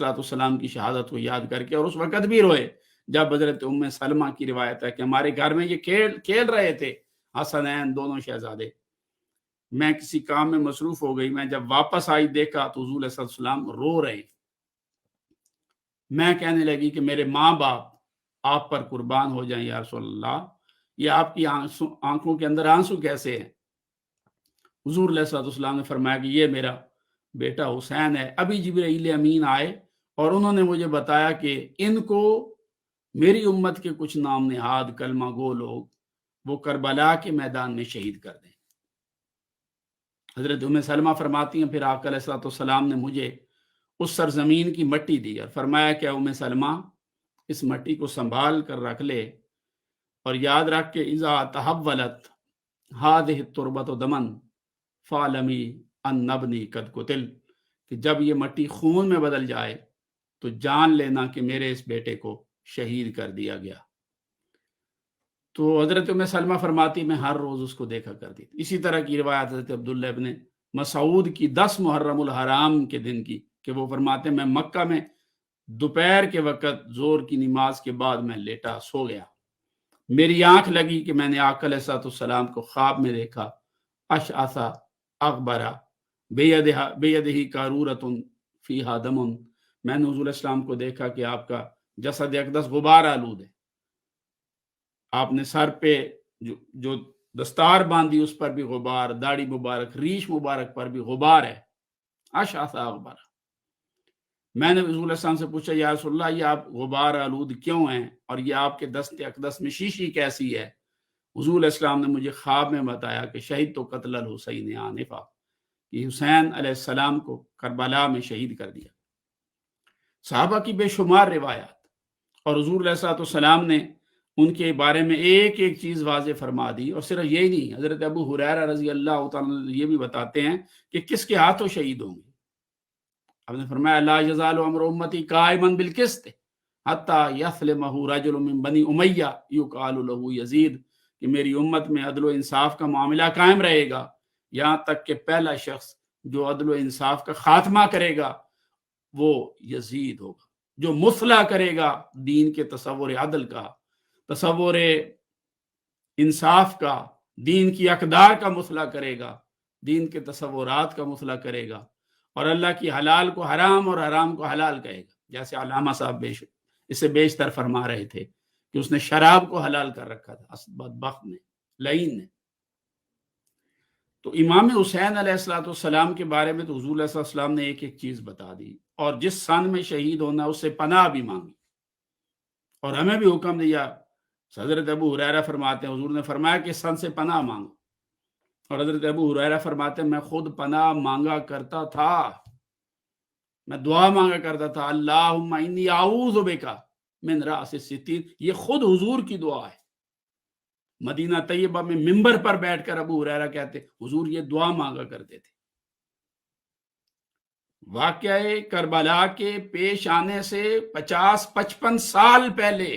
السلام کی شہادت کو یاد کر کے، اور اس وقت بھی روئے جب حضرت ام سلمہ کی روایت ہے کہ ہمارے گھر میں یہ کھیل رہے تھے حسنین دونوں شہزادے، میں کسی کام میں مصروف ہو گئی، میں جب واپس آئی دیکھا تو حضور علیہ السلام رو رہے، میں کہنے لگی کہ میرے ماں باپ آپ پر قربان ہو جائیں یا رسول اللہ، یہ آپ کی آنکھوں کے اندر آنسو کیسے ہیں؟ حضور علیہ السلام نے فرمایا کہ یہ میرا بیٹا حسین ہے، ابھی جبرائیل امین آئے اور انہوں نے مجھے بتایا کہ ان کو میری امت کے کچھ نام نہاد کلمہ گو لوگ وہ کربلا کے میدان میں شہید کر دیں۔ حضرت ام سلمہ فرماتی ہیں پھر آقا علیہ السلام نے مجھے اس سرزمین کی مٹی دی اور فرمایا کہ ام سلمہ اس مٹی کو سنبھال کر رکھ لے، اور یاد رکھ کے اذا تحولت هذه التربۃ دما فاعلمی ان ابنی قد قتل، کہ جب یہ مٹی خون میں بدل جائے تو جان لینا کہ میرے اس بیٹے کو شہید کر دیا گیا۔ تو حضرت ام سلمہ فرماتی میں ہر روز اس کو دیکھا کرتی تھی۔ اسی طرح کی روایت حضرت عبداللہ ابن مسعود کی 10 محرم الحرام کے دن کی کہ وہ فرماتے میں مکہ میں دوپہر کے وقت زور کی نماز کے بعد میں لیٹا سو گیا، میری آنکھ لگی کہ میں نے آقا علیہ السلام کو خواب میں دیکھا، اشعث اغبرا بیدہ قارورۃ فیہا دم، میں نے حضور اسلام کو دیکھا کہ آپ کا جسد اقدس غبار آلود ہے، آپ نے سر پہ جو دستار باندھی اس پر بھی غبار، داڑھی مبارک، ریش مبارک پر بھی غبار ہے، اشعث اغبرا۔ میں نے حضور السلام سے پوچھا یا رسول اللہ یہ آپ غبار آلود کیوں ہیں اور یہ آپ کے دست اقدس میں شیشی کیسی ہے؟ حضور علیہ السلام نے مجھے خواب میں بتایا کہ شہید تو قتل الحسین آنفا، کہ حسین علیہ السلام کو کربلا میں شہید کر دیا۔ صحابہ کی بے شمار روایات، اور حضور علیہ السلام نے ان کے بارے میں ایک ایک چیز واضح فرما دی، اور صرف یہی نہیں، حضرت ابو ہریرہ رضی اللہ تعالیٰ یہ بھی بتاتے ہیں کہ کس کے ہاتھوں شہید ہوں گے۔ آپ نے فرمایا لا یزال امر امتی قائما بالقسط حتی یسلمہ رجل من بنی امیہ یقال له یزید، کہ میری امت میں عدل و انصاف کا معاملہ قائم رہے گا یہاں تک کہ پہلا شخص جو عدل و انصاف کا خاتمہ کرے گا وہ یزید ہوگا، جو مصلح کرے گا دین کے تصور عدل کا، تصور انصاف کا، دین کی اقدار کا مصلح کرے گا، دین کے تصورات کا مصلح کرے گا، اور اللہ کی حلال کو حرام اور حرام کو حلال کہے گا، جیسے علامہ صاحب اس سے بیشتر فرما رہے تھے کہ اس نے شراب کو حلال کر رکھا تھا، بدبخت نے، لعین نے۔ تو امام حسین علیہ السلام کے بارے میں تو حضور علیہ السلام نے ایک ایک چیز بتا دی، اور جس سن میں شہید ہونا اس سے پناہ بھی مانگی، اور ہمیں بھی حکم دیا۔ حضرت ابو ہریرہ فرماتے ہیں حضور نے فرمایا کہ سن سے پناہ مانگو، اور حضرت ابو ہریرہ فرماتے ہیں میں خود پناہ مانگا کرتا تھا، میں دعا مانگا کرتا تھا اللہم انی اعوذ بک من رأس الستین، یہ خود حضور کی دعا ہے۔ مدینہ طیبہ میں منبر پر بیٹھ کر ابو ہریرہ کہتے حضور یہ دعا مانگا کرتے تھے۔ واقعہ کربلا کے پیش آنے سے 50-55 سال پہلے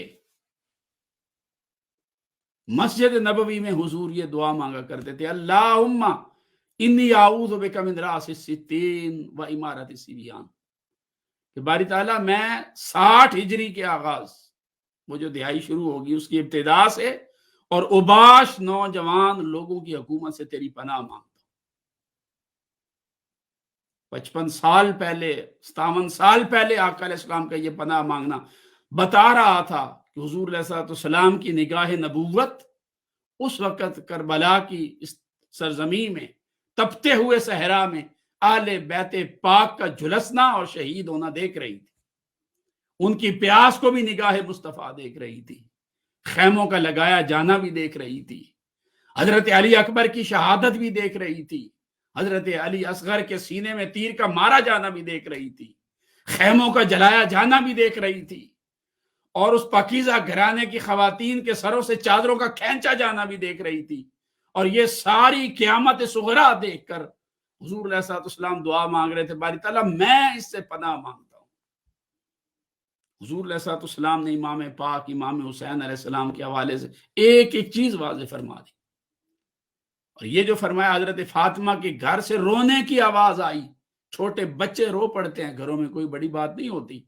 مسجد نبوی میں حضور یہ دعا مانگا کرتے تھے اللہم انی اعوذ بک من رأس الستین و امارت الصبیان، کہ باری تعالیٰ میں 60 ہجری کے آغاز، وہ جو دہائی شروع ہوگی اس کی ابتدا سے، اور اوباش نوجوان لوگوں کی حکومت سے تیری پناہ مانگتا ہوں۔ 55 سال پہلے، 57 سال پہلے آقا علیہ السلام کا یہ پناہ مانگنا بتا رہا تھا کہ حضور علیہ السلام کی نگاہ نبوت اس وقت کربلا کی اس سرزمین میں تپتے ہوئے صحرا میں اہل بیت پاک کا جھلسنا اور شہید ہونا دیکھ رہی تھی، ان کی پیاس کو بھی نگاہ مصطفیٰ دیکھ رہی تھی، خیموں کا لگایا جانا بھی دیکھ رہی تھی، حضرت علی اکبر کی شہادت بھی دیکھ رہی تھی، حضرت علی اصغر کے سینے میں تیر کا مارا جانا بھی دیکھ رہی تھی، خیموں کا جلایا جانا بھی دیکھ رہی تھی، اور اس پاکیزہ گھرانے کی خواتین کے سروں سے چادروں کا کھینچا جانا بھی دیکھ رہی تھی، اور یہ ساری قیامت صغریٰ دیکھ کر حضور علیہ السلام دعا مانگ رہے تھے باری تعالیٰ میں اس سے پناہ مانگتا ہوں۔ حضور علیہ السلام نے امام پاک امام حسین علیہ السلام کے حوالے سے ایک ایک چیز واضح فرما دی، اور یہ جو فرمایا حضرت فاطمہ کے گھر سے رونے کی آواز آئی چھوٹے بچے رو پڑتے ہیں، گھروں میں کوئی بڑی بات نہیں ہوتی،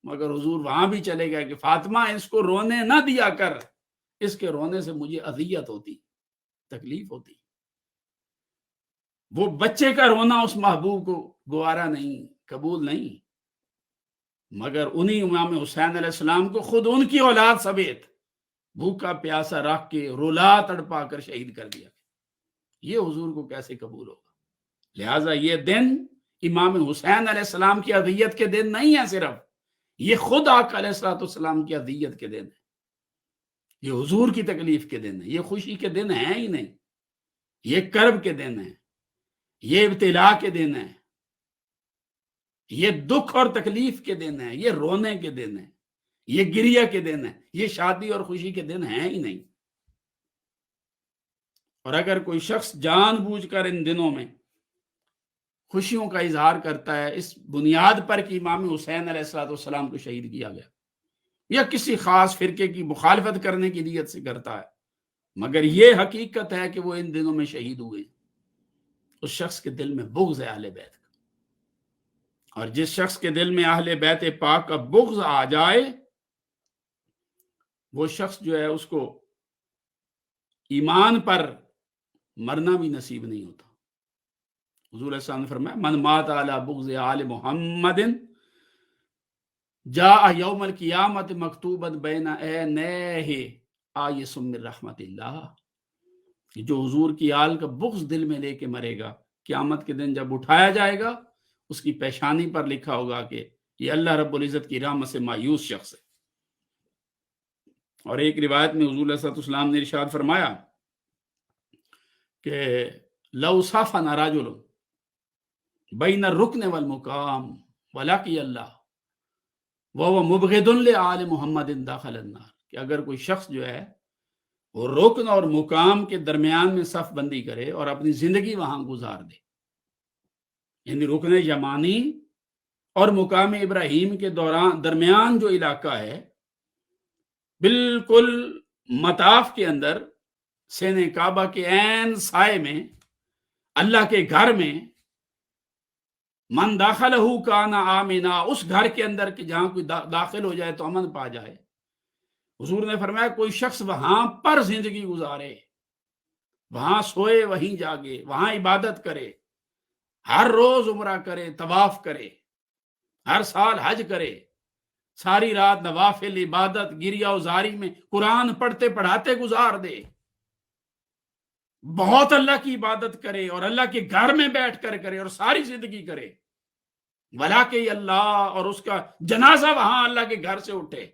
مگر حضور وہاں بھی چلے گئے کہ فاطمہ اس کو رونے نہ دیا کر، اس کے رونے سے مجھے اذیت ہوتی، تکلیف ہوتی۔ وہ بچے کا رونا اس محبوب کو گوارا نہیں، قبول نہیں، مگر انہی امام حسین علیہ السلام کو خود ان کی اولاد سمیت بھوکا پیاسا رکھ کے رولا تڑپا کر شہید کر دیا۔ یہ حضور کو کیسے قبول ہوگا؟ لہٰذا یہ دن امام حسین علیہ السلام کی اذیت کے دن نہیں ہے، صرف یہ خود آقا علیہ الصلوۃ والسلام کی اذیت کے دن ہے، یہ حضور کی تکلیف کے دن ہے، یہ خوشی کے دن ہیں ہی نہیں، یہ کرب کے دن ہے، یہ ابتلا کے دن ہے، یہ دکھ اور تکلیف کے دن ہے، یہ رونے کے دن ہے، یہ گریہ کے دن ہے، یہ شادی اور خوشی کے دن ہیں ہی نہیں۔ اور اگر کوئی شخص جان بوجھ کر ان دنوں میں خوشیوں کا اظہار کرتا ہے اس بنیاد پر کہ امام حسین علیہ الصلوۃ والسلام کو شہید کیا گیا، یا کسی خاص فرقے کی مخالفت کرنے کی نیت سے کرتا ہے، مگر یہ حقیقت ہے کہ وہ ان دنوں میں شہید ہوئے، اس شخص کے دل میں بغض ہے اہل بیت کا، اور جس شخص کے دل میں اہل بیت پاک کا بغض آ جائے وہ شخص جو ہے اس کو ایمان پر مرنا بھی نصیب نہیں ہوتا۔ حضور علیہ السلام نے فرمایا من مات علی بغض آل محمد جاء یوم القیامت مکتوبا بین عینیہ آیس من رحمت اللہ، جو حضور کی آل کا بغض دل میں لے کے مرے گا، قیامت کے دن جب اٹھایا جائے گا اس کی پیشانی پر لکھا ہوگا کہ یہ اللہ رب العزت کی رحمت سے مایوس شخص ہے۔ اور ایک روایت میں حضور علیہ السلام نے ارشاد فرمایا کہ لو صافنا رجل بین الرکن والمقام ولقی اللہ وهو مبغض لآل محمد داخل النار، کہ اگر کوئی شخص جو ہے وہ رکن اور مقام کے درمیان میں صف بندی کرے اور اپنی زندگی وہاں گزار دے، یعنی رکن یمانی اور مقام ابراہیم کے درمیان جو علاقہ ہے، بالکل مطاف کے اندر سین کعبہ کے عین سائے میں اللہ کے گھر میں، من داخلہ کان آمنا، اس گھر کے اندر کہ جہاں کوئی داخل ہو جائے تو امن پا جائے، حضور نے فرمایا کوئی شخص وہاں پر زندگی گزارے، وہاں سوئے وہیں جاگے، وہاں عبادت کرے، ہر روز عمرہ کرے، طواف کرے، ہر سال حج کرے، ساری رات نوافل عبادت گریہ وزاری میں قرآن پڑھتے پڑھاتے گزار دے، بہت اللہ کی عبادت کرے اور اللہ کے گھر میں بیٹھ کر کرے اور ساری زندگی کرے، ولاکہ اللہ، اور اس کا جنازہ وہاں اللہ کے گھر سے اٹھے،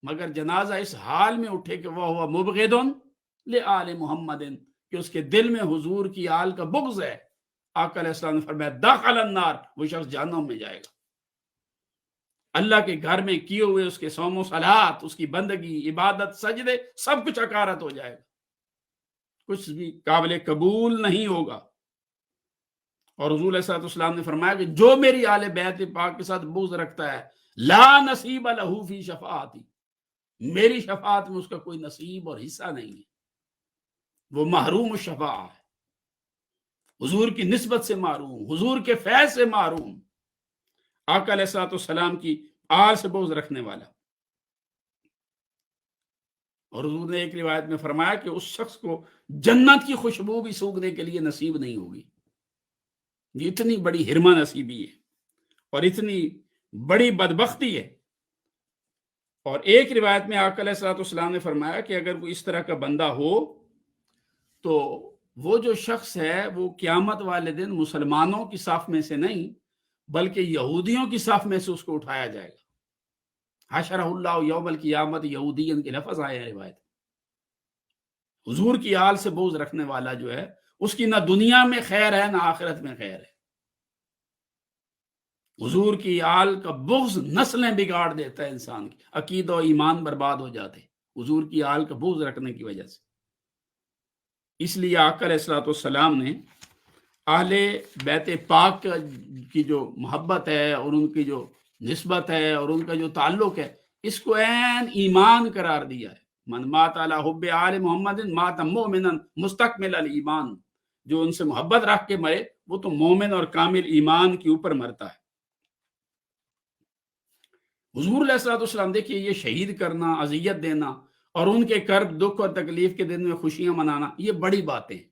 مگر جنازہ اس حال میں اٹھے کہ وہ ہوا مبغض لآل محمد، کہ اس کے دل میں حضور کی آل کا بغض ہے، آقا علیہ السلام نے فرمایا داخل النار، وہ شخص جہنم میں جائے گا، اللہ کے گھر میں کیے ہوئے اس کے صوم و صلات، اس کی بندگی عبادت سجدے سب کچھ حقارت ہو جائے گا، کچھ بھی قابل قبول نہیں ہوگا۔ اور حضور علیہ السلام نے فرمایا کہ جو میری آل بیت پاک کے ساتھ بغض رکھتا ہے لا نصیب لہ فی شفاعتی، میری شفاعت میں اس کا کوئی نصیب اور حصہ نہیں ہے، وہ محروم الشفاعہ ہے، حضور کی نسبت سے محروم، حضور کے فیض سے محروم، آقا علیہ السلام کی آل سے بغض رکھنے والا۔ اور حضور نے ایک روایت میں فرمایا کہ اس شخص کو جنت کی خوشبو بھی سونگھنے کے لیے نصیب نہیں ہوگی، یہ اتنی بڑی ہرما نصیبی ہے اور اتنی بڑی بدبختی ہے۔ اور ایک روایت میں آقا علیہ السلام نے فرمایا کہ اگر کوئی اس طرح کا بندہ ہو تو وہ جو شخص ہے وہ قیامت والے دن مسلمانوں کی صف میں سے نہیں بلکہ یہودیوں کی صف میں سے اس کو اٹھایا جائے گا، حشرہ اللہ یوم القیامت یہودین کے لفظ آئے ہیں روایت۔ حضور کی آل سے بغض رکھنے والا جو ہے اس کی نہ دنیا میں خیر ہے نہ آخرت میں خیر ہے، حضور کی آل کا بغض نسلیں بگاڑ دیتا ہے، انسان کی عقیدہ و ایمان برباد ہو جاتے حضور کی آل کا بغض رکھنے کی وجہ سے۔ اس لیے آقا علیہ السلام نے اہل بیت پاک کی جو محبت ہے اور ان کی جو نسبت ہے اور ان کا جو تعلق ہے اس کو عین ایمان قرار دیا ہے، من مات علی حب آل محمد مات مؤمنا مستکمل الایمان، جو ان سے محبت رکھ کے مرے وہ تو مومن اور کامل ایمان کے اوپر مرتا ہے۔ حضور علیہ الصلوۃ والسلام دیکھیے یہ شہید کرنا، اذیت دینا اور ان کے کرب دکھ اور تکلیف کے دن میں خوشیاں منانا، یہ بڑی باتیں ہیں،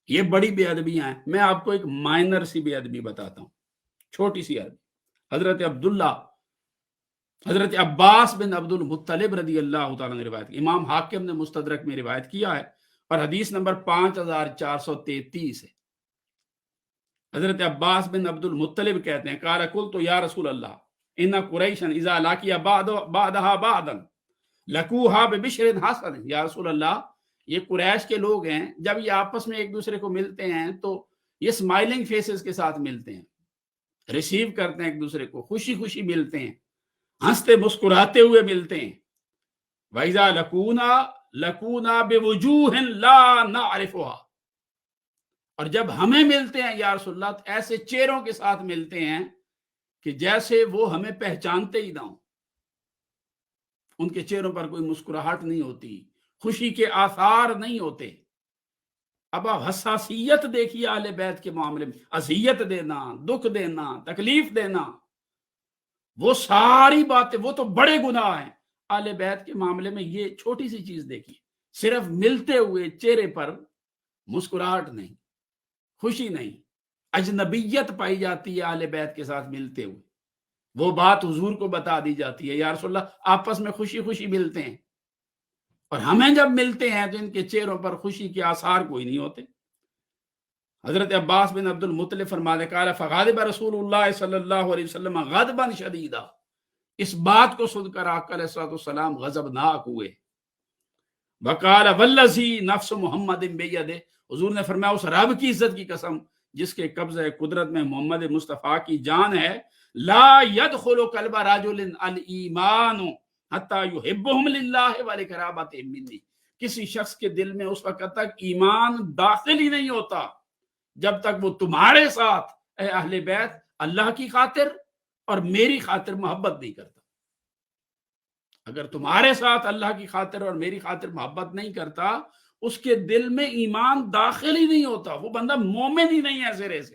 یہ بڑی بے ادبیاں ہیں۔ میں آپ کو ایک مائنر سی بے ادبی بتاتا ہوں، چھوٹی سی ادبی۔ حضرت عباس بن عبد المطلب رضی اللہ تعالیٰ نے روایت کی، امام حاکم نے مستدرک میں روایت کیا ہے اور حدیث نمبر 5433 ہے۔ حضرت عباس بن عبد المطلب کہتے ہیں قال قلت یا رسول اللہ ان قریشا اذا لاقی بعضها بعضا لقوها ببشر حسن، یا رسول اللہ یہ قریش کے لوگ ہیں، جب یہ آپس میں ایک دوسرے کو ملتے ہیں تو یہ اسمائلنگ فیسز کے ساتھ ملتے ہیں، ریسیو کرتے ہیں ایک دوسرے کو، خوشی خوشی ملتے ہیں، ہنستے مسکراتے ہوئے ملتے ہیں۔ وَإِذَا لَقُونَا بِوُجُوهٍ لَا نَعْرِفُهَا، اور جب ہمیں ملتے ہیں یا رسول اللہ ایسے چہروں کے ساتھ ملتے ہیں کہ جیسے وہ ہمیں پہچانتے ہی نہ ہوں، ان کے چہروں پر کوئی مسکراہٹ نہیں ہوتی، خوشی کے آثار نہیں ہوتے۔ اب آپ حساسیت دیکھیے اہل بیت کے معاملے میں، اذیت دینا، دکھ دینا، تکلیف دینا، وہ ساری باتیں، وہ تو بڑے گناہ ہیں۔ اہل بیت کے معاملے میں یہ چھوٹی سی چیز دیکھیے، صرف ملتے ہوئے چہرے پر مسکراہٹ نہیں، خوشی نہیں، اجنبیت پائی جاتی ہے اہل بیت کے ساتھ ملتے ہوئے۔ وہ بات حضور کو بتا دی جاتی ہے، یا رسول اللہ آپس میں خوشی خوشی ملتے ہیں، اور ہمیں جب ملتے ہیں تو ان کے چہروں پر خوشی کے آثار کوئی نہیں ہوتے۔ حضرت عباس بن عبد المطلب فرماتے قال فغضب رسول اللہ صلی اللہ علیہ وسلم غضبا شدیدا، اس بات کو سن کر آقا علیہ الصلوۃ والسلام غضبناک ہوئے۔ وقال والذی نفس محمد بیدہ، حضور نے فرمایا اس رب کی عزت کی قسم جس کے قبضہ قدرت میں محمد مصطفیٰ کی جان ہے، لا يدخل قلب رجل الایمان حتی یحبهم للہ ولقرابتہ منی، کسی شخص کے دل میں اس وقت تک ایمان داخل ہی نہیں ہوتا جب تک وہ تمہارے ساتھ اے اہل بیت اللہ کی خاطر اور میری خاطر محبت نہیں کرتا۔ اگر تمہارے ساتھ اللہ کی خاطر اور میری خاطر محبت نہیں کرتا، اس کے دل میں ایمان داخل ہی نہیں ہوتا، وہ بندہ مومن ہی نہیں ہے سرے سے۔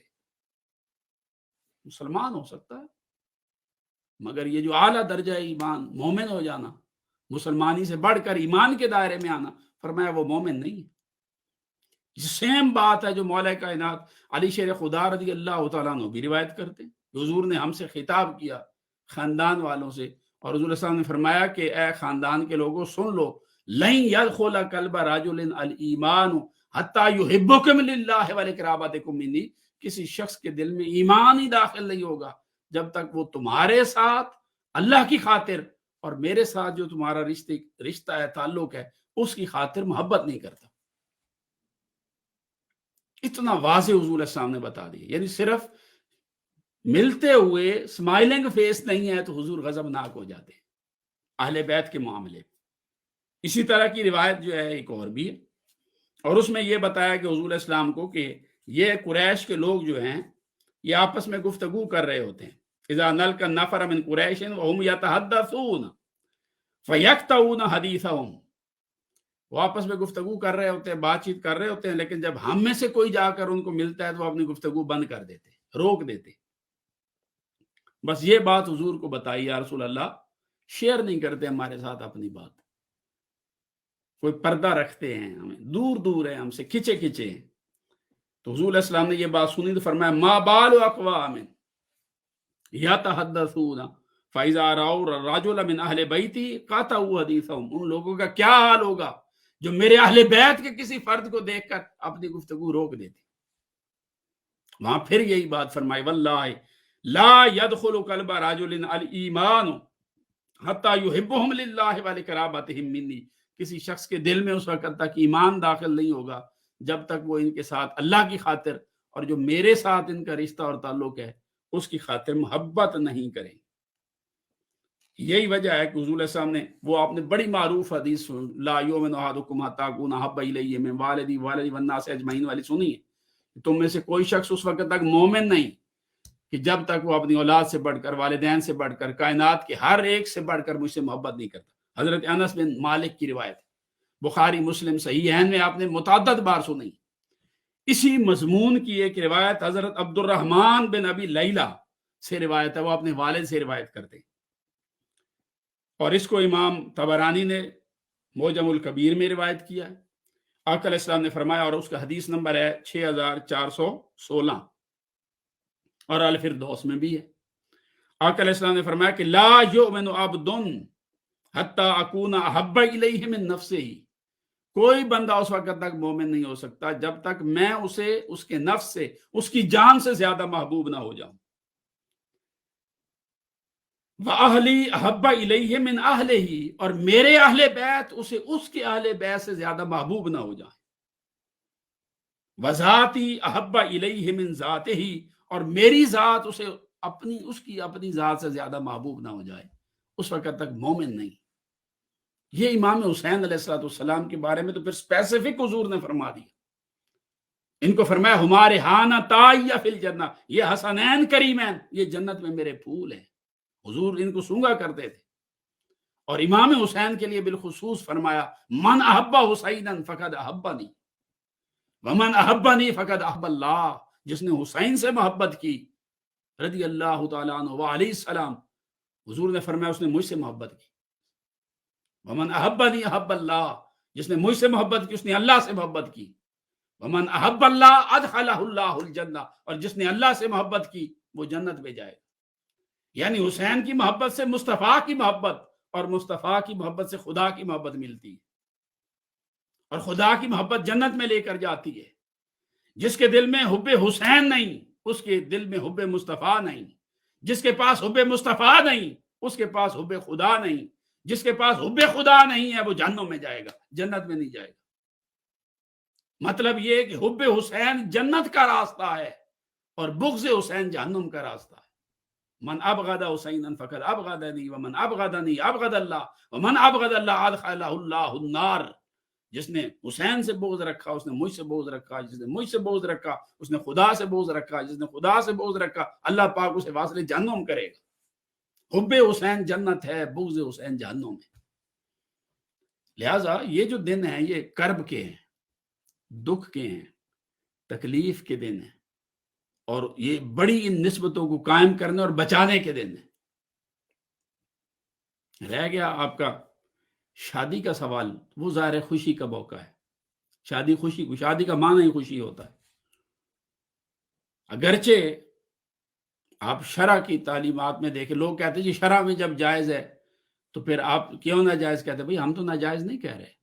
مسلمان ہو سکتا ہے مگر یہ جو اعلیٰ درجہ ایمان، مومن ہو جانا، مسلمانی سے بڑھ کر ایمان کے دائرے میں آنا، فرمایا وہ مومن نہیں ہے۔ سیم بات ہے جو مولا کائنات علی شیر خدا رضی اللہ تعالیٰ عنہ بھی روایت کرتے ہیں۔ حضور نے ہم سے خطاب کیا خاندان والوں سے، اور حضور صلی اللہ علیہ وسلم نے فرمایا کہ اے خاندان کے لوگوں سن لو، لن يدخل قلب رجل الایمان حتی یحبکم للہ ولقرابتکم منی، کسی شخص کے دل میں ایمان ہی داخل نہیں ہوگا جب تک وہ تمہارے ساتھ اللہ کی خاطر اور میرے ساتھ جو تمہارا رشتہ ہے، تعلق ہے، اس کی خاطر محبت نہیں کرتا۔ اتنا واضح حضور علیہ السلام نے بتا دیا، یعنی صرف ملتے ہوئے اسمائلنگ فیس نہیں ہے تو حضور غضبناک ہو جاتے ہیں اہل بیت کے معاملے۔ اسی طرح کی روایت جو ہے ایک اور بھی ہے، اور اس میں یہ بتایا کہ حضور علیہ السلام کو کہ یہ قریش کے لوگ جو ہیں یہ آپس میں گفتگو کر رہے ہوتے ہیں، اذا نلقى النفر من قریش وهم يتحدثون فيقطعون حديثهم، وہ آپس میں گفتگو کر رہے ہوتے ہیں، بات چیت کر رہے ہوتے ہیں، لیکن جب ہم میں سے کوئی جا کر ان کو ملتا ہے تو وہ اپنی گفتگو بند کر دیتے، روک دیتے۔ بس یہ بات حضور کو بتائی، یا رسول اللہ شیئر نہیں کرتے ہمارے ساتھ اپنی بات، کوئی پردہ رکھتے ہیں، ہمیں دور دور ہیں، ہم سے کھچے کھچے ہیں۔ تو حضور علیہ السلام نے یہ بات سنی تو فرمایا ما بال اقوام یتحدثون فاذا راوا الرجل من اہل بیتی قطعوا حدیثهم، ان لوگوں کا کیا حال ہوگا جو میرے اہل بیت کے کسی فرد کو دیکھ کر اپنی گفتگو روک دیتے۔ وہاں پھر یہی بات فرمائی واللہ لا يدخل قلب رجل الایمان حتی یحبهم للہ ولقرابتہم منی، کسی شخص کے دل میں اس وقت تک ایمان داخل نہیں ہوگا جب تک وہ ان کے ساتھ اللہ کی خاطر اور جو میرے ساتھ ان کا رشتہ اور تعلق ہے اس کی خاطر محبت نہیں کریں۔ یہی وجہ ہے کہ حضور علیہ السلام نے وہ آپ نے بڑی معروف حدیث لا یؤمن احدکم حتی اکون احب الیہ من والدی والناس اجمعین والی سنی ہے، تم میں سے کوئی شخص اس وقت تک مومن نہیں کہ جب تک وہ اپنی اولاد سے بڑھ کر، والدین سے بڑھ کر، کائنات کے ہر ایک سے بڑھ کر مجھ سے محبت نہیں کرتا۔ حضرت انس بن مالک کی روایت، بخاری مسلم صحیحین میں آپ نے متعدد بار سنی اسی مضمون کی ایک روایت حضرت عبد الرحمن بن ابی لیلہ سے روایت ہے، وہ اپنے والد سے روایت کرتے ہیں، اور اس کو امام طبرانی نے معجم الکبیر میں روایت کیا ہے۔ آقا علیہ السلام نے فرمایا، اور اس کا حدیث نمبر ہے 6416 اور الفردوس میں بھی ہے۔ آقا علیہ السلام نے فرمایا کہ لا یؤمن عبد حتی اکون احب الیہ من نفسہ، کوئی بندہ اس وقت تک مومن نہیں ہو سکتا جب تک میں اسے اس کے نفس سے، اس کی جان سے زیادہ محبوب نہ ہو جاؤں۔ وَأَهْلِي أَحَبَّ إِلَيْهِ مِنْ أَهْلِهِ، اور میرے اہل بیت اسے اس کے اہل بیت سے زیادہ محبوب نہ ہو جائیں۔ وَذَاتِي أَحَبَّ إِلَيْهِ مِنْ ذَاتِهِ، اور میری ذات اسے اس کی اپنی ذات سے زیادہ محبوب نہ ہو جائے، اس وقت تک مومن نہیں۔ یہ امام حسین علیہ السلام کے بارے میں تو پھر اسپیسیفک حضور نے فرما دیا، ان کو فرمایا ہمارے ہانا تائی فی الجنہ، یہ حسنین کریمین، یہ جنت میں میرے پھول ہیں۔ حضور ان کو سونگا کرتے تھے، اور امام حسین کے لیے بالخصوص فرمایا من احب حسینا فقد احبنی ومن احبنی فقد احب اللہ، جس نے حسین سے محبت کی رضی اللہ تعالیٰ عنہ وعلیہ السلام، حضور نے فرمایا اس نے مجھ سے محبت کی۔ ومن احبنی احب اللہ، جس نے مجھ سے محبت کی اس نے اللہ سے محبت کی۔ ومن احب اللہ ادخلہ اللہ الجنہ، اور جس نے اللہ سے محبت کی وہ جنت میں جائے۔ یعنی حسین کی محبت سے مصطفیٰ کی محبت، اور مصطفیٰ کی محبت سے خدا کی محبت ملتی ہے، اور خدا کی محبت جنت میں لے کر جاتی ہے۔ جس کے دل میں حب حسین نہیں اس کے دل میں حب مصطفیٰ نہیں، جس کے پاس حب مصطفیٰ نہیں اس کے پاس حب خدا نہیں، جس کے پاس حب خدا نہیں ہے وہ جہنم میں جائے گا، جنت میں نہیں جائے گا۔ مطلب یہ کہ حب حسین جنت کا راستہ ہے، اور بغض حسین جہنم کا راستہ ہے۔ من ابغض حسینا فقد ابغضنی ومن ابغضنی ابغض اللہ ومن ابغض اللہ ادخلہ اللہ النار، جس نے حسین سے بغض رکھا اس نے مجھ سے بغض رکھا، جس نے مجھ سے بغض رکھا اس نے خدا سے بغض رکھا، جس نے خدا سے بغض رکھا اللہ پاک اسے واصل جہنم کرے گا۔ حب حسین جنت ہے، بغض حسین جہنم ہے۔ لہٰذا یہ جو دن ہیں یہ کرب کے ہیں، دکھ کے ہیں، تکلیف کے دن ہیں، اور یہ بڑی ان نسبتوں کو قائم کرنے اور بچانے کے دن ہیں۔ رہ گیا آپ کا شادی کا سوال، وہ ظاہر خوشی کا موقع ہے، شادی خوشی کو، شادی کا معنی ہی خوشی ہوتا ہے۔ اگرچہ آپ شرع کی تعلیمات میں دیکھیں، لوگ کہتے ہیں جی شرع میں جب جائز ہے تو پھر آپ کیوں ناجائز کہتے ہیں؟ بھئی ہم تو ناجائز نہیں کہہ رہے،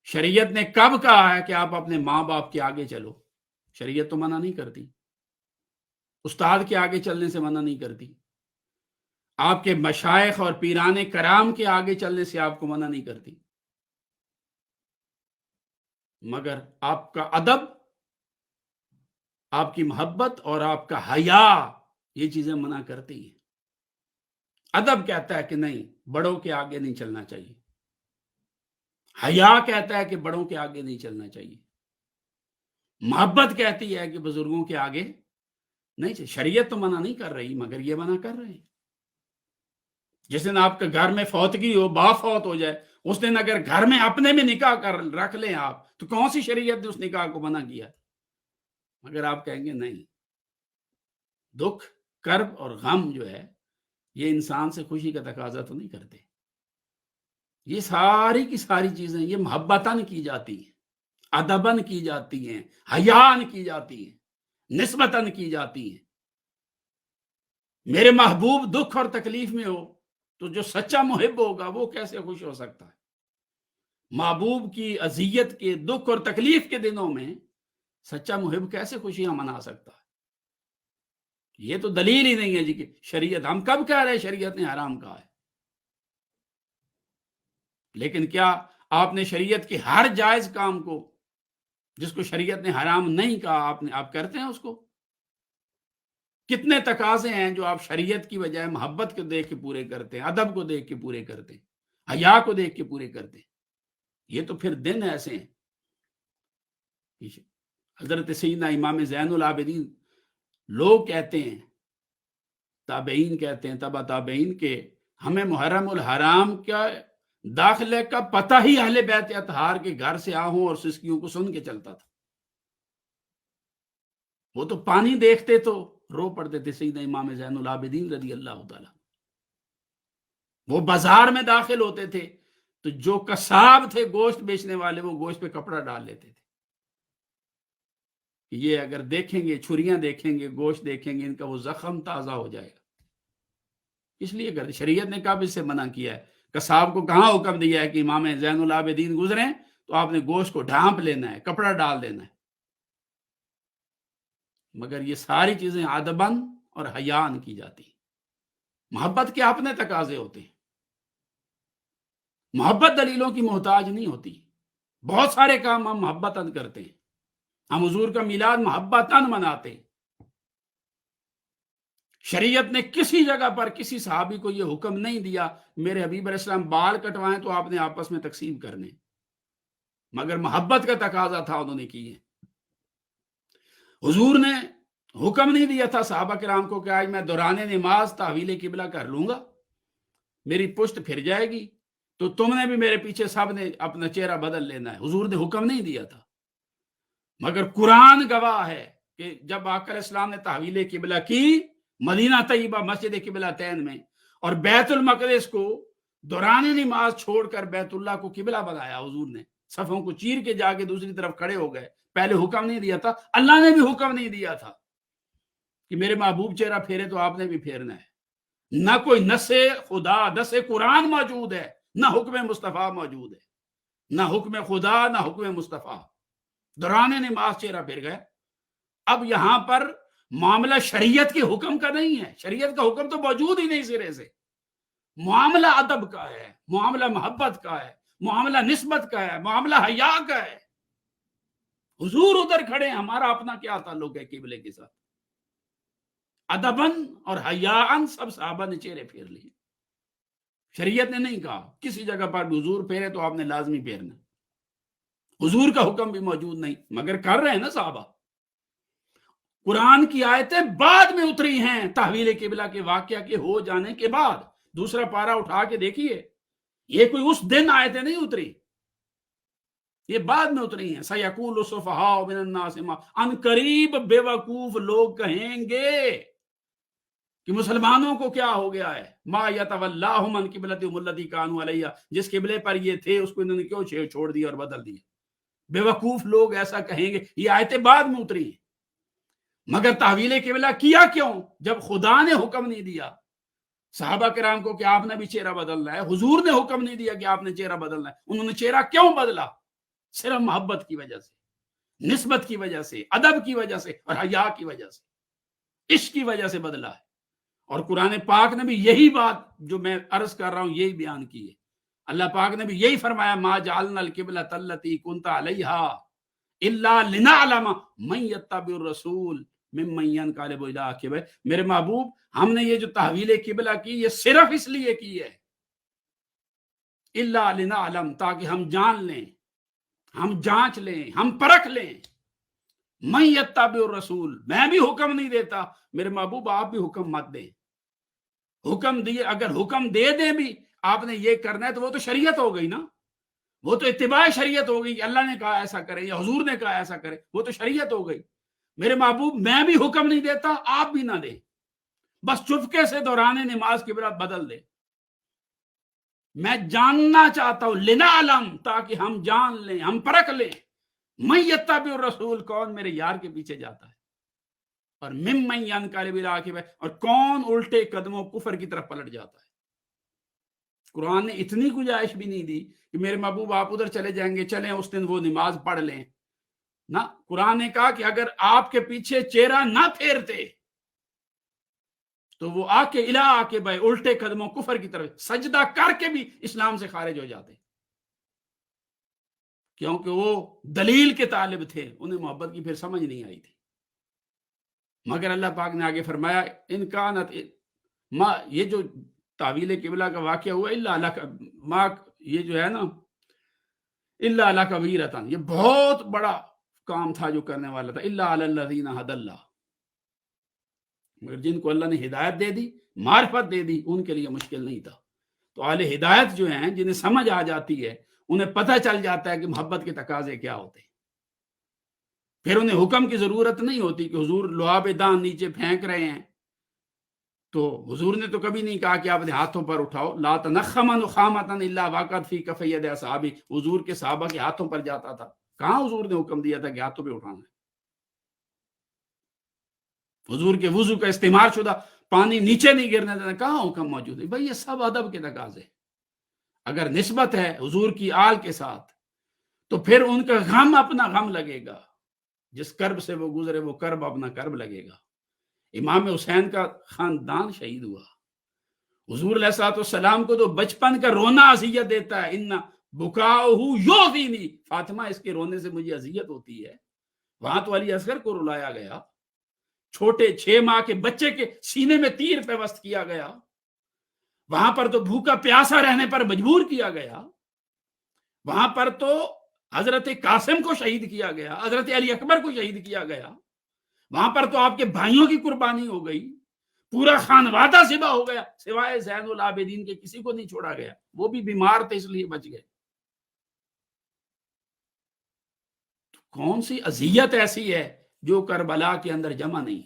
شریعت نے کب کہا ہے کہ آپ اپنے ماں باپ کے آگے چلو؟ شریعت تو منع نہیں کرتی، استاد کے آگے چلنے سے منع نہیں کرتی، آپ کے مشائخ اور پیران کرام کے آگے چلنے سے آپ کو منع نہیں کرتی، مگر آپ کا ادب، آپ کی محبت اور آپ کا حیا یہ چیزیں منع کرتی ہیں۔ ادب کہتا ہے کہ نہیں، بڑوں کے آگے نہیں چلنا چاہیے، حیا کہتا ہے کہ بڑوں کے آگے نہیں چلنا چاہیے، محبت کہتی ہے کہ بزرگوں کے آگے نہیں چاہیے۔ شریعت تو منع نہیں کر رہی مگر یہ منع کر رہے ہیں۔ جس دن آپ کے گھر میں فوتگی ہو، باپ فوت ہو جائے، اس دن اگر گھر میں اپنے میں نکاح کر رکھ لیں آپ، تو کون سی شریعت نے اس نکاح کو منع کیا؟ مگر آپ کہیں گے نہیں، دکھ، کرب اور غم جو ہے یہ انسان سے خوشی کا تقاضا تو نہیں کرتے۔ یہ ساری کی ساری چیزیں یہ محبتاً کی جاتی ہیں، ادباً کی جاتی ہیں، حیاً کی جاتی ہیں، نسبتاً کی جاتی ہیں۔ میرے محبوب دکھ اور تکلیف میں ہو تو جو سچا محب ہوگا وہ کیسے خوش ہو سکتا ہے؟ محبوب کی اذیت کے، دکھ اور تکلیف کے دنوں میں سچا محب کیسے خوشیاں منا سکتا ہے؟ یہ تو دلیل ہی نہیں ہے جی کہ شریعت، ہم کب کہہ رہے ہیں شریعت نے حرام کہا ہے؟ لیکن کیا آپ نے شریعت کے ہر جائز کام کو جس کو شریعت نے حرام نہیں کہا آپ کرتے ہیں اس کو؟ کتنے تقاضے ہیں جو آپ شریعت کی بجائے محبت کو دیکھ کے پورے کرتے ہیں، ادب کو دیکھ کے پورے کرتے ہیں، حیا کو دیکھ کے پورے کرتے ہیں۔ یہ تو پھر دن ایسے ہیں۔ حضرت سیدنا امام زین العابدین، لوگ کہتے ہیں، تابعین کہتے ہیں، تبع تابعین، کہ ہمیں محرم الحرام کا داخلے کا پتہ ہی اہل بیت اطہار کے گھر سے ہوں اور سسکیوں کو سن کے چلتا تھا۔ وہ تو پانی دیکھتے تو رو پڑتے تھے سیدنا امام زین العابدین رضی اللہ تعالیٰ. وہ بازار میں داخل ہوتے تھے تو جو قصاب تھے گوشت بیچنے والے وہ گوشت پہ کپڑا ڈال لیتے تھے. یہ اگر دیکھیں گے، چھریاں دیکھیں گے، گوشت دیکھیں گے، ان کا وہ زخم تازہ ہو جائے گا. اس لیے اگر شریعت نے کب اس سے منع کیا ہے؟ قصاب کو کہاں حکم دیا ہے کہ امام زین العابدین گزریں تو آپ نے گوشت کو ڈھانپ لینا ہے، کپڑا ڈال دینا ہے. مگر یہ ساری چیزیں ادباً اور حیاءً کی جاتی ہیں. محبت کے اپنے تقاضے ہوتے ہیں. محبت دلیلوں کی محتاج نہیں ہوتی. بہت سارے کام ہم محبتاً کرتے ہیں. ہم حضور کا میلاد محبتاً مناتے ہیں. شریعت نے کسی جگہ پر کسی صحابی کو یہ حکم نہیں دیا میرے حبیب علیہ السلام بال کٹوائیں تو آپ نے آپس میں تقسیم کرنے، مگر محبت کا تقاضا تھا، انہوں نے کیے. حضور نے حکم نہیں دیا تھا صحابہ کرام کو کہ آج میں دوران نماز تحویل قبلہ کر لوں گا، میری پشت پھر جائے گی تو تم نے بھی میرے پیچھے سب نے اپنا چہرہ بدل لینا ہے. حضور نے حکم نہیں دیا تھا. مگر قرآن گواہ ہے کہ جب آقا علیہ السلام نے تحویل قبلہ کی مدینہ طیبہ مسجد قبلتین میں اور بیت المقدس کو دوران نماز چھوڑ کر بیت اللہ کو قبلہ بنایا، حضور نے صفوں کو چیر کے جا کے دوسری طرف کھڑے ہو گئے. پہلے حکم نہیں دیا تھا، اللہ نے بھی حکم نہیں دیا تھا کہ میرے محبوب چہرہ پھیرے تو آپ نے بھی پھیرنا ہے. نہ کوئی نص خدا، نص قرآن موجود ہے، نہ حکم مصطفیٰ موجود ہے. نہ حکم خدا نہ حکم مصطفیٰ. دوران نماز چہرہ پھر گئے. اب یہاں پر معاملہ شریعت کے حکم کا نہیں ہے. شریعت کا حکم تو موجود ہی نہیں سرے سے. معاملہ ادب کا ہے، معاملہ محبت کا ہے، معاملہ نسبت کا ہے، معاملہ حیا کا ہے. حضور ادھر کھڑے ہیں، ہمارا اپنا کیا تعلق ہے قبلے کے ساتھ؟ ادباً اور حیاءً سب صحابہ نے چہرے پھیر لیے. شریعت نے نہیں کہا کسی جگہ پر حضور پھیرے تو آپ نے لازمی پھیرنا. حضور کا حکم بھی موجود نہیں، مگر کر رہے ہیں نا صحابہ. قرآن کی آیتیں بعد میں اتری ہیں تحویل قبلہ کے واقعہ کے ہو جانے کے بعد. دوسرا پارہ اٹھا کے دیکھیے، یہ کوئی اس دن آیتیں نہیں اتری، یہ بعد میں اتری ہیں. سَيَقُولُ السُّفَهَاءُ مِنَ النَّاسِ مَا، ان قریب بے وقوف لوگ کہیں گے کہ مسلمانوں کو کیا ہو گیا ہے، ما يَتَوَلَّاهُمْ عَنْ قِبْلَتِهِمُ الَّتِي كَانُوا عَلَيْهَا، جس قبلے پر یہ تھے اس کو انہوں نے کیوں چھوڑ دیا اور بدل دیا. بے وقوف لوگ ایسا کہیں گے. یہ آیتیں بعد میں اتری ہیں. مگر تحویل قبلہ کیا کیوں؟ جب خدا نے حکم نہیں دیا صحابہ کرام کو کہ آپ نے بھی چہرہ بدلنا ہے، حضور نے حکم نہیں دیا کہ آپ نے چہرہ بدلنا ہے، انہوں نے چہرہ کیوں بدلا؟ صرف محبت کی وجہ سے، نسبت کی وجہ سے، ادب کی وجہ سے اور حیا کی وجہ سے، عشق کی وجہ سے بدلا ہے. اور قرآن پاک نے بھی یہی بات جو میں عرض کر رہا ہوں یہی بیان کی ہے. اللہ پاک نے بھی یہی فرمایا، ما جعلنا القبلۃ التی کنت علیہا الا لنعلم من یتبع الرسول ممن ینقلب الی عقبیہ. میرے محبوب، ہم نے یہ جو تحویل قبلہ کی یہ صرف اس لیے کی ہے، الا لنعلم، تاکہ ہم جان لیں، ہم جانچ لیں، ہم پرکھ لیں. من یتبع الرسول، میں بھی حکم نہیں دیتا، میرے محبوب آپ بھی حکم مت دیں. حکم دیے، اگر حکم دے دیں بھی آپ نے یہ کرنا ہے تو وہ تو شریعت ہو گئی نا، وہ تو اتباع شریعت ہو گئی کہ اللہ نے کہا ایسا کرے یا حضور نے کہا ایسا کرے، وہ تو شریعت ہو گئی. میرے محبوب، میں بھی حکم نہیں دیتا، آپ بھی نہ دیں، بس چپکے سے دوران نماز قبلہ بدل دے. میں جاننا چاہتا ہوں، لنعلم، تاکہ ہم جان لیں، ہم پرکھ لیں، من یتبع الرسول، کون میرے یار کے پیچھے جاتا ہے، اور ممن ینقلب الی عقبیہ، اور کون الٹے قدموں کفر کی طرف پلٹ جاتا ہے. قرآن نے اتنی گنجائش بھی نہیں دی کہ میرے محبوب آپ ادھر چلے جائیں گے، چلیں اس دن وہ نماز پڑھ لیں. نہ، قرآن نے کہا کہ اگر آپ کے پیچھے چہرہ نہ پھیرتے تو وہ آ کے الہ کے بھائی الٹے قدموں کفر کی طرف سجدہ کر کے بھی اسلام سے خارج ہو جاتے، کیونکہ وہ دلیل کے طالب تھے، انہیں محبت کی پھر سمجھ نہیں آئی تھی. مگر اللہ پاک نے آگے فرمایا، ان کانت ما، یہ جو تحویل قبلہ کا واقعہ ہوا، الا لک ما، یہ جو ہے نا الا لک کبیرۃ، یہ بہت بڑا کام تھا جو کرنے والا تھا. الا علی الذین ھدی اللہ، مگر جن کو اللہ نے ہدایت دے دی، معرفت دے دی، ان کے لیے مشکل نہیں تھا. تو اہل ہدایت جو ہیں، جنہیں سمجھ آ جاتی ہے، انہیں پتہ چل جاتا ہے کہ محبت کے تقاضے کیا ہوتے ہیں. پھر انہیں حکم کی ضرورت نہیں ہوتی کہ حضور لعاب دان نیچے پھینک رہے ہیں تو حضور نے تو کبھی نہیں کہا کہ آپ نے ہاتھوں پر اٹھاؤ. لا تنخم نخامۃ الا وقعت فی کفی ید اصحابہ، حضور کے صحابہ کے ہاتھوں پر جاتا تھا. کہاں حضور نے حکم دیا تھا کہ ہاتھوں پہ اٹھانا ہے؟ حضور کے وضو کا استعمال شدہ پانی نیچے نہیں گرنے دینا، کہاں حکم موجود ہے؟ بھائی یہ سب ادب کے تقاضے. اگر نسبت ہے حضور کی آل کے ساتھ تو پھر ان کا غم اپنا غم لگے گا، جس کرب سے وہ گزرے وہ کرب اپنا کرب لگے گا. امام حسین کا خاندان شہید ہوا. حضور علیہ الصلوۃ والسلام کو تو بچپن کا رونا اذیت دیتا ہے. ان بکاؤہ یؤذینی، فاطمہ اس کے رونے سے مجھے اذیت ہوتی ہے. وہاں تو علی اصغر کو رلایا گیا، چھوٹے 6 ماہ کے بچے کے سینے میں تیر پیوست کیا گیا، وہاں پر تو بھوکا پیاسا رہنے پر مجبور کیا گیا، وہاں پر تو حضرت قاسم کو شہید کیا گیا، حضرت علی اکبر کو شہید کیا گیا، وہاں پر تو آپ کے بھائیوں کی قربانی ہو گئی، پورا خانوادہ ذبح ہو گیا، سوائے زین العابدین کے کسی کو نہیں چھوڑا گیا. وہ بھی بیمار تھے اس لیے بچ گئے. کون سی اذیت ایسی ہے جو کربلا کے اندر جمع نہیں؟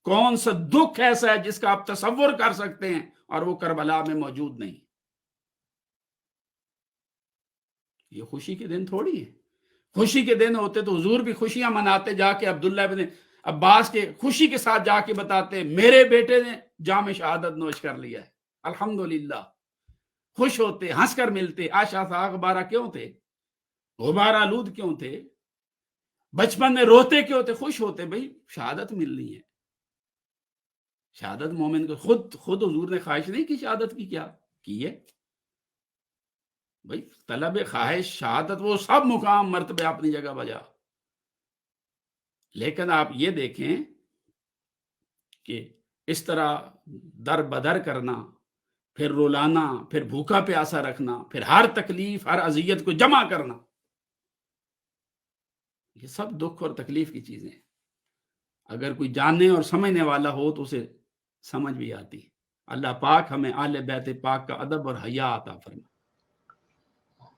کون سا دکھ ایسا ہے جس کا آپ تصور کر سکتے ہیں اور وہ کربلا میں موجود نہیں؟ یہ خوشی کے دن تھوڑی ہے. خوشی کے دن ہوتے تو حضور بھی خوشیاں مناتے، جا کے عبداللہ ابن عباس کے خوشی کے ساتھ جا کے بتاتے میرے بیٹے نے جام شہادت نوش کر لیا ہے، الحمدللہ. خوش ہوتے، ہنس کر ملتے. آشا تھا غبارہ کیوں تھے؟ غبار آلود کیوں تھے؟ بچپن میں روتے کیوں تھے؟ خوش ہوتے. بھائی شہادت ملنی ہے. شہادت مومن کو خود حضور نے خواہش نہیں کی شہادت کی، کیا کی ہے؟ بھائی طلب خواہش شہادت وہ سب مقام مرتبے اپنی جگہ بجا. لیکن آپ یہ دیکھیں کہ اس طرح در بدر کرنا، پھر رولانا، پھر بھوکا پیاسا رکھنا، پھر ہر تکلیف ہر اذیت کو جمع کرنا، یہ سب دکھ اور تکلیف کی چیزیں ہیں. اگر کوئی جاننے اور سمجھنے والا ہو تو اسے سمجھ بھی آتی. اللہ پاک ہمیں اہل بیت پاک کا ادب اور حیا عطا فرمائے.